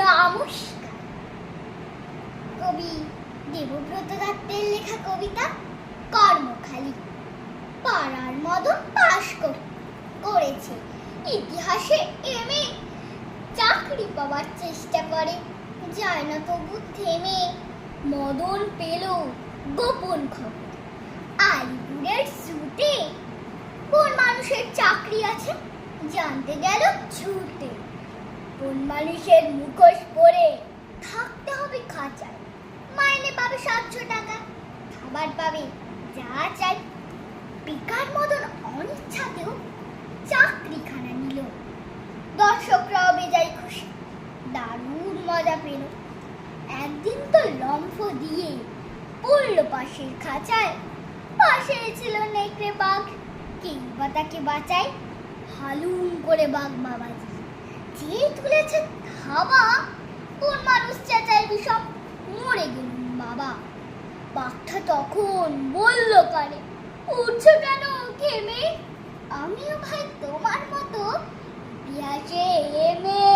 নমস্কার। কবি দেবব্রত দত্তের লেখা কবিতা কর্মখালি। পাড়ার মদন পাশ করেছে ইতিহাসে এমএ, চাকরি পাওয়ার চেষ্টা করে, যায় না তবু থেমে। মদন পেল গোপন খবর আলিপুরের জুতে, কোন মানুষের চাকরি আছে জানতে গেল ছুটে। কোন মানুষের মুখোশ পরে থাকতে হবে খাঁচায়, মাইনে পাবে 700 টাকা, খাবার পাবে যা চাই। বেকার মদন অনিচ্ছাতেও চাকরিখানা নিল, দর্শকরাও বেজায় খুশি, দারুণ মজা পেল। একদিন তো লম্ফ দিয়ে পড়ল পাশের খাঁচায়, পাশে ছিল নেকড়ে বাঘ, কেউ বা তাকে বাঁচায়। হালুম করে বাঘ বাবাজি যে তুলেছে ধাবা, কোন মানুষ চেঁচায় বিষম, মরে গেলুম বাবা। বাঘটা তখন বলল কানে, উঠছো কেন ঘেমে, আমিও ভাই তোমার মতো ইতিহাসে এমএ।